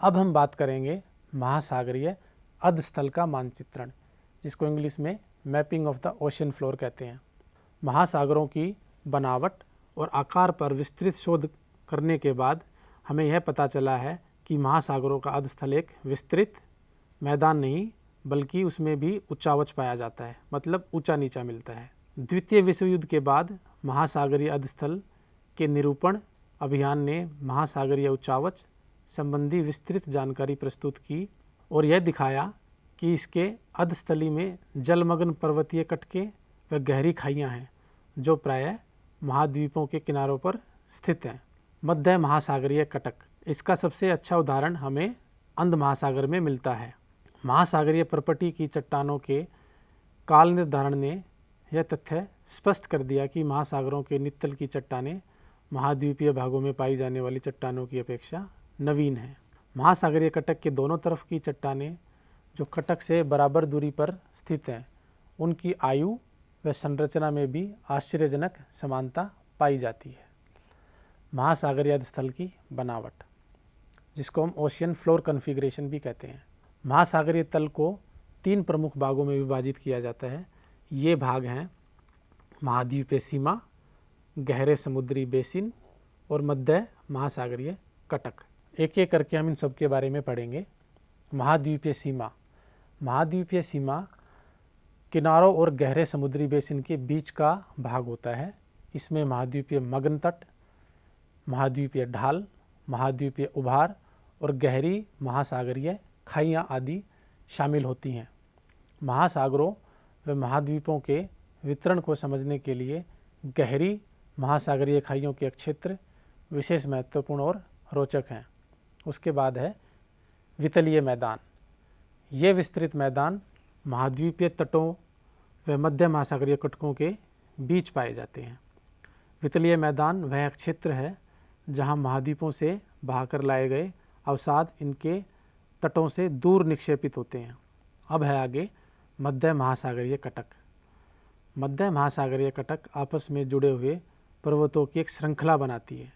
अब हम बात करेंगे महासागरीय अधस्थल का मानचित्रण, जिसको इंग्लिश में mapping of the ocean floor कहते हैं। महासागरों की बनावट और आकार पर विस्तृत शोध करने के बाद हमें यह पता चला है कि महासागरों का अधस्थल एक विस्तृत मैदान नहीं बल्कि उसमें भी उच्चावच पाया जाता है, मतलब ऊंचा नीचा मिलता है। द्वितीय विश्व युद्ध के बाद महासागरीय अधस्थल के निरूपण अभियान ने महासागरीय उच्चावच संबंधी विस्तृत जानकारी प्रस्तुत की और यह दिखाया कि इसके अधस्थली में जलमग्न पर्वतीय कटके व गहरी खाइयाँ हैं जो प्रायः महाद्वीपों के किनारों पर स्थित हैं। मध्य महासागरीय कटक, इसका सबसे अच्छा उदाहरण हमें अंध महासागर में मिलता है। महासागरीय प्रपटी की चट्टानों के काल निर्धारण ने यह तथ्य स्पष्ट कर दिया कि महासागरों के नित्तल की चट्टानें महाद्वीपीय भागों में पाई जाने वाली चट्टानों की अपेक्षा नवीन हैं। महासागरीय कटक के दोनों तरफ की चट्टानें जो कटक से बराबर दूरी पर स्थित हैं, उनकी आयु व संरचना में भी आश्चर्यजनक समानता पाई जाती है। महासागरीय अधस्थल की बनावट, जिसको हम ओशियन फ्लोर कॉन्फ़िगरेशन भी कहते हैं। महासागरीय तल को 3 प्रमुख भागों में विभाजित किया जाता है। ये भाग हैं महाद्वीपीय सीमा, गहरे समुद्री बेसिन और मध्य महासागरीय कटक। एक एक करके हम इन सब के बारे में पढ़ेंगे। महाद्वीपीय सीमा, महाद्वीपीय सीमा किनारों और गहरे समुद्री बेसिन के बीच का भाग होता है। इसमें महाद्वीपीय मग्न तट, महाद्वीपीय ढाल, महाद्वीपीय उभार और गहरी महासागरीय खाइयाँ आदि शामिल होती हैं। महासागरों व महाद्वीपों के वितरण को समझने के लिए गहरी महासागरीय खाइयों के क्षेत्र विशेष महत्वपूर्ण और रोचक हैं। उसके बाद है वितलीय मैदान। ये विस्तृत मैदान महाद्वीपीय तटों व मध्य महासागरीय कटकों के बीच पाए जाते हैं। वितलीय मैदान वह क्षेत्र है जहाँ महाद्वीपों से बहाकर लाए गए अवसाद इनके तटों से दूर निक्षेपित होते हैं। अब है आगे मध्य महासागरीय कटक। मध्य महासागरीय कटक आपस में जुड़े हुए पर्वतों की एक श्रृंखला बनाती है।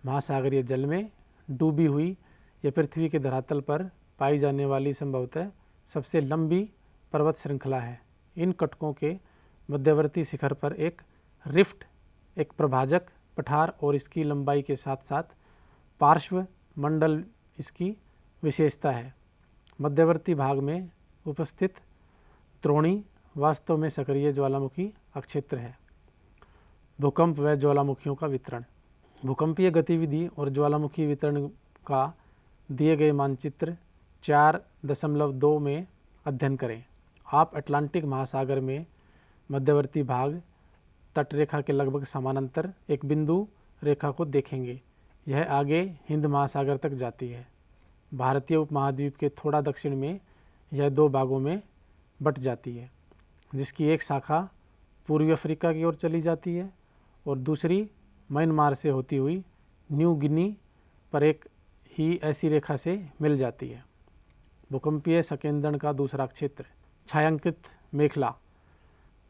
महासागरीय जल में डूबी हुई या पृथ्वी के धरातल पर पाई जाने वाली संभवतः सबसे लंबी पर्वत श्रृंखला है। इन कटकों के मध्यवर्ती शिखर पर एक रिफ्ट, एक प्रभाजक पठार और इसकी लंबाई के साथ साथ पार्श्व मंडल इसकी विशेषता है। मध्यवर्ती भाग में उपस्थित द्रोणी वास्तव में सक्रिय ज्वालामुखी अक्षेत्र है। भूकंप व ज्वालामुखियों का वितरण, भूकंपीय गतिविधि और ज्वालामुखी वितरण का दिए गए मानचित्र 4.2 में अध्ययन करें। आप अटलांटिक महासागर में मध्यवर्ती भाग तटरेखा के लगभग समानांतर एक बिंदु रेखा को देखेंगे। यह आगे हिंद महासागर तक जाती है। भारतीय उपमहाद्वीप के थोड़ा दक्षिण में यह 2 भागों में बट जाती है, जिसकी एक शाखा पूर्वी अफ्रीका की ओर चली जाती है और दूसरी म्यांमार से होती हुई न्यू गिनी पर एक ही ऐसी रेखा से मिल जाती है। भूकंपीय संकेंद्रण का दूसरा क्षेत्र छायांकित मेखला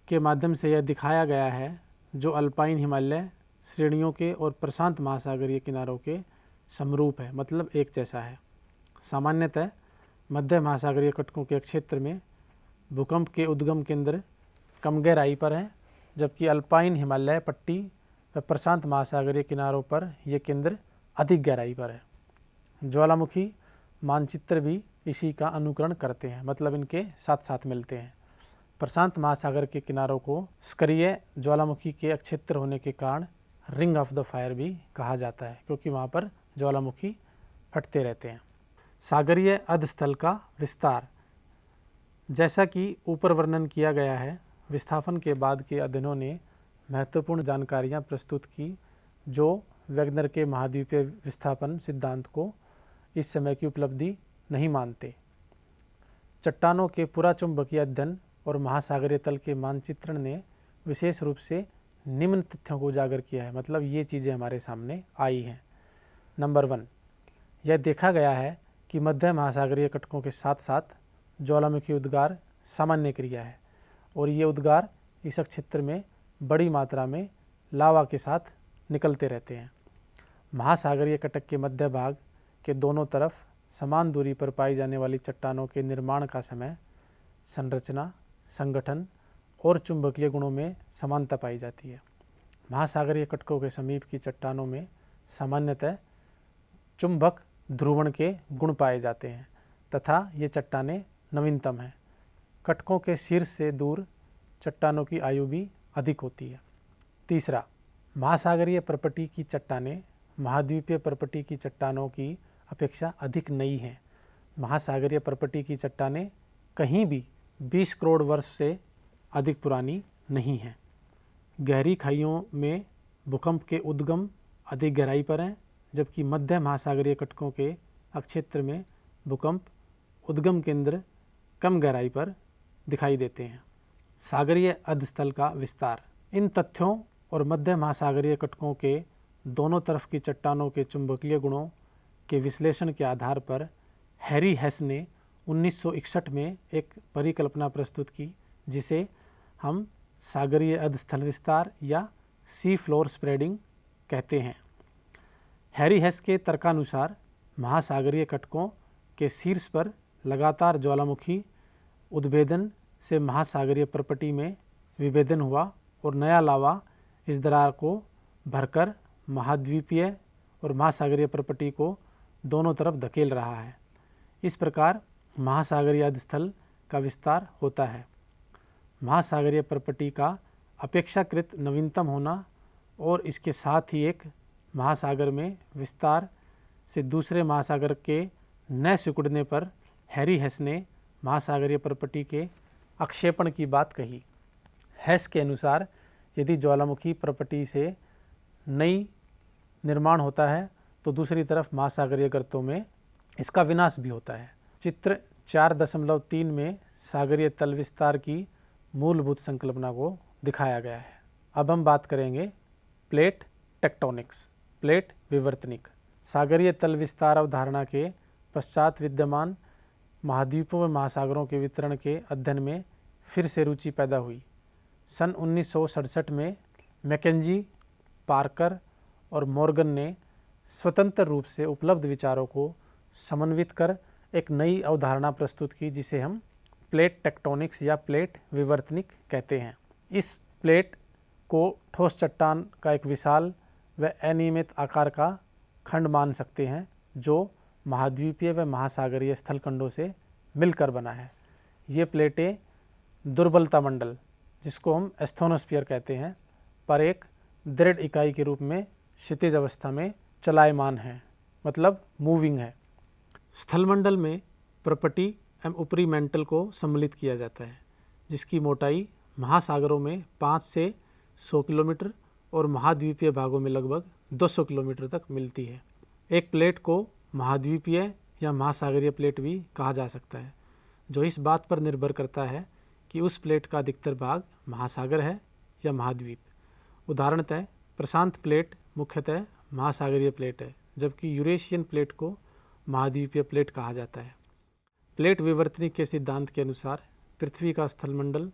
के माध्यम से यह दिखाया गया है, जो अल्पाइन हिमालय श्रेणियों के और प्रशांत महासागरीय किनारों के समरूप है, मतलब एक जैसा है। सामान्यतः मध्य महासागरीय कटकों के क्षेत्र में भूकंप के उद्गम केंद्र कम गहराई पर है, जबकि अल्पाइन हिमालय पट्टी व प्रशांत महासागरीय किनारों पर ये केंद्र अधिक गहराई पर है। ज्वालामुखी मानचित्र भी इसी का अनुकरण करते हैं, मतलब इनके साथ साथ मिलते हैं। प्रशांत महासागर के किनारों को सक्रिय ज्वालामुखी के क्षेत्र होने के कारण रिंग ऑफ द फायर भी कहा जाता है, क्योंकि वहाँ पर ज्वालामुखी फटते रहते हैं। सागरीय अधस्थल का विस्तार, जैसा कि ऊपर वर्णन किया गया है, विस्थापन के बाद के अध्ययनों ने महत्वपूर्ण जानकारियाँ प्रस्तुत की जो वैगनर के महाद्वीपीय विस्थापन सिद्धांत को इस समय की उपलब्धि नहीं मानते। चट्टानों के पुराचुंबकीय अध्ययन और महासागरीय तल के मानचित्रण ने विशेष रूप से निम्न तथ्यों को उजागर किया है, मतलब ये चीज़ें हमारे सामने आई हैं। नंबर 1, यह देखा गया है कि मध्य महासागरीय कटकों के साथ साथ ज्वालामुखी उद्गार सामान्य क्रिया है और ये उद्गार इस क्षेत्र में बड़ी मात्रा में लावा के साथ निकलते रहते हैं। महासागरीय कटक के मध्य भाग के दोनों तरफ समान दूरी पर पाई जाने वाली चट्टानों के निर्माण का समय, संरचना, संगठन और चुंबकीय गुणों में समानता पाई जाती है। महासागरीय कटकों के समीप की चट्टानों में सामान्यतः चुंबक ध्रुवण के गुण पाए जाते हैं तथा ये चट्टानें नवीनतम हैं। कटकों के शीर्ष से दूर चट्टानों की आयु भी अधिक होती है। तीसरा, महासागरीय परपटी की चट्टानें महाद्वीपीय परपटी की चट्टानों की अपेक्षा अधिक नई हैं। महासागरीय परपटी की चट्टानें कहीं भी 20 करोड़ वर्ष से अधिक पुरानी नहीं हैं। गहरी खाइयों में भूकंप के उद्गम अधिक गहराई पर हैं, जबकि मध्य महासागरीय कटकों के अक्षेत्र में भूकंप उद्गम केंद्र कम गहराई पर दिखाई देते हैं। सागरीय अधस्थल का विस्तार। इन तथ्यों और मध्य महासागरीय कटकों के दोनों तरफ की चट्टानों के चुंबकीय गुणों के विश्लेषण के आधार पर हैरी हेस ने 1961 में एक परिकल्पना प्रस्तुत की, जिसे हम सागरीय अधस्थल विस्तार या सी फ्लोर स्प्रेडिंग कहते हैं। हैरी हेस के तर्कानुसार महासागरीय कटकों के शीर्ष पर लगातार ज्वालामुखी उद्भेदन से महासागरीय परपटी में विभेदन हुआ और नया लावा इस दरार को भरकर महाद्वीपीय और महासागरीय परपटी को दोनों तरफ धकेल रहा है। इस प्रकार महासागरीय अधस्थल का विस्तार होता है। महासागरीय परपटी का अपेक्षाकृत नवीनतम होना और इसके साथ ही एक महासागर में विस्तार से दूसरे महासागर के न सिकुड़ने पर हैरी हेस ने महासागरीय परपटी के अक्षेपण की बात कही। हेस के अनुसार यदि ज्वालामुखी परपटी से नई निर्माण होता है तो दूसरी तरफ महासागरीय गर्तों में इसका विनाश भी होता है। चित्र 4.3 में सागरीय तल विस्तार की मूलभूत संकल्पना को दिखाया गया है। अब हम बात करेंगे प्लेट टेक्टोनिक्स, प्लेट विवर्तनिक। सागरीय तल विस्तार अवधारणा के पश्चात विद्यमान महाद्वीपों व महासागरों के वितरण के अध्ययन में फिर से रुचि पैदा हुई। सन 1967 में मैकेंजी, पार्कर और मॉर्गन ने स्वतंत्र रूप से उपलब्ध विचारों को समन्वित कर एक नई अवधारणा प्रस्तुत की, जिसे हम प्लेट टेक्टोनिक्स या प्लेट विवर्तनिक कहते हैं। इस प्लेट को ठोस चट्टान का एक विशाल व अनियमित आकार का खंड मान सकते हैं, जो महाद्वीपीय व महासागरीय स्थलखंडों से मिलकर बना है। ये प्लेटें दुर्बलता मंडल, जिसको हम एस्थोनोस्फीयर कहते हैं, पर एक दृढ़ इकाई के रूप में क्षितिज अवस्था में चलायमान है, मतलब मूविंग है। स्थलमंडल में परपटी एवं ऊपरी मेंटल को सम्मिलित किया जाता है, जिसकी मोटाई महासागरों में 5 से 100 किलोमीटर और महाद्वीपीय भागों में लगभग 200 किलोमीटर तक मिलती है। एक प्लेट को महाद्वीपीय या महासागरीय प्लेट भी कहा जा सकता है, जो इस बात पर निर्भर करता है कि उस प्लेट का अधिकतर भाग महासागर है या महाद्वीप। उदाहरणतः प्रशांत प्लेट मुख्यतः महासागरीय प्लेट है, जबकि यूरेशियन प्लेट को महाद्वीपीय प्लेट कहा जाता है। प्लेट विवर्तनिक के सिद्धांत के अनुसार पृथ्वी का स्थलमंडल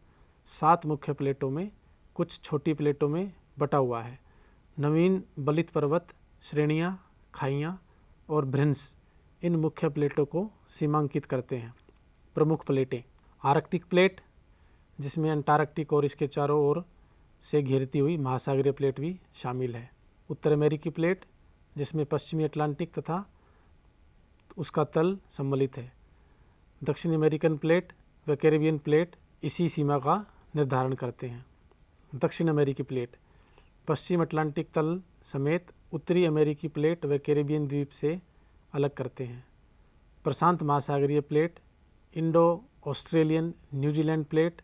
7 मुख्य प्लेटों में कुछ छोटी प्लेटों में बटा हुआ है। नवीन बलित पर्वत श्रेणियाँ, खाइयाँ और भ्रंश इन मुख्य प्लेटों को सीमांकित करते हैं। प्रमुख प्लेटें: आर्कटिक प्लेट, जिसमें अंटार्कटिक और इसके चारों ओर से घेरती हुई महासागरीय प्लेट भी शामिल है। उत्तर अमेरिकी प्लेट, जिसमें पश्चिमी अटलांटिक तथा उसका तल सम्मिलित है। दक्षिण अमेरिकन प्लेट व कैरिबियन प्लेट इसी सीमा का निर्धारण करते हैं। दक्षिण अमेरिकी प्लेट पश्चिम अटलांटिक तल समेत उत्तरी अमेरिकी प्लेट व कैरिबियन द्वीप से अलग करते हैं। प्रशांत महासागरीय plate, Indo Australian New Zealand plate,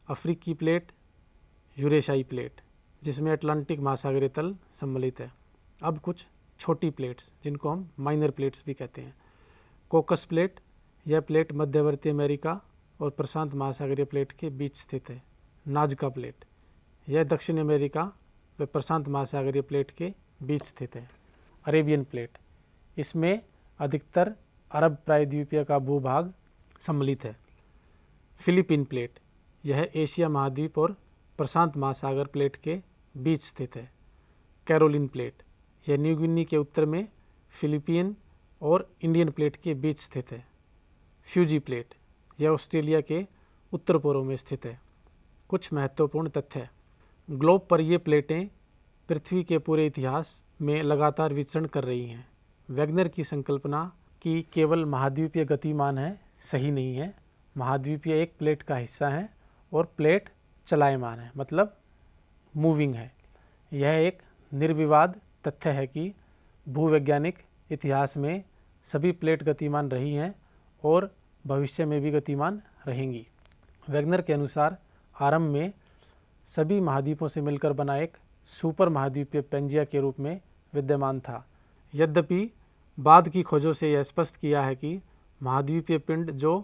अफ्रीकी प्लेट, यूरेशियाई प्लेट, जिसमें अटलांटिक महासागरीय तल सम्मिलित है। अब कुछ छोटी प्लेट्स, जिनको हम माइनर प्लेट्स भी कहते हैं। कोकस प्लेट, यह प्लेट मध्यवर्ती अमेरिका और प्रशांत महासागरीय प्लेट के बीच स्थित है। नाजका प्लेट, यह दक्षिण अमेरिका व प्रशांत महासागरीय प्लेट के बीच स्थित है। अरेबियन प्लेट, इसमें अधिकतर अरब प्रायद्वीपीय का भूभाग सम्मिलित है। फिलीपीन प्लेट, यह एशिया महाद्वीप और प्रशांत महासागर प्लेट के बीच स्थित है। कैरोलिन प्लेट, यह न्यू गिनी के उत्तर में फिलीपीन और इंडियन प्लेट के बीच स्थित है। फ्यूजी प्लेट, यह ऑस्ट्रेलिया के उत्तर पूर्व में स्थित है। कुछ महत्वपूर्ण तथ्य। ग्लोब पर ये प्लेटें पृथ्वी के पूरे इतिहास में लगातार विचरण कर रही हैं। वैगनर की संकल्पना कि केवल महाद्वीपीय गतिमान है, सही नहीं है। महाद्वीपीय एक प्लेट का हिस्सा है और प्लेट चलायमान है, मतलब मूविंग है। यह एक निर्विवाद तथ्य है कि भूवैज्ञानिक इतिहास में सभी प्लेट गतिमान रही हैं और भविष्य में भी गतिमान रहेंगी। वैगनर के अनुसार आरंभ में सभी महाद्वीपों से मिलकर बना एक सुपर महाद्वीपीय पेंजिया के रूप में विद्यमान था। यद्यपि बाद की खोजों से यह स्पष्ट किया है कि महाद्वीपीय पिंड जो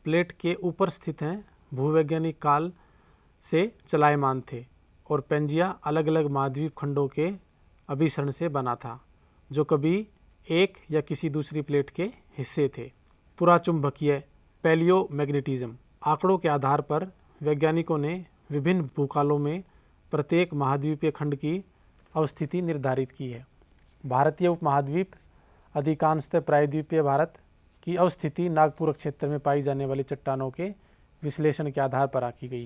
प्लेट के ऊपर स्थित हैं भूवैज्ञानिक काल से चलायमान थे और पेंजिया अलग अलग महाद्वीप खंडों के अभिसरण से बना था जो कभी एक या किसी दूसरी प्लेट के हिस्से थे। पुराचुंबकीय पैलियोमैग्नेटिज्म। आंकड़ों के आधार पर वैज्ञानिकों ने विभिन्न भूकालों में प्रत्येक महाद्वीपीय खंड की अवस्थिति निर्धारित की है। भारतीय उपमहाद्वीप अधिकांशतः प्रायद्वीपीय भारत की अवस्थिति नागपुर क्षेत्र में पाई जाने वाली चट्टानों के विश्लेषण के आधार पर आकी गई है।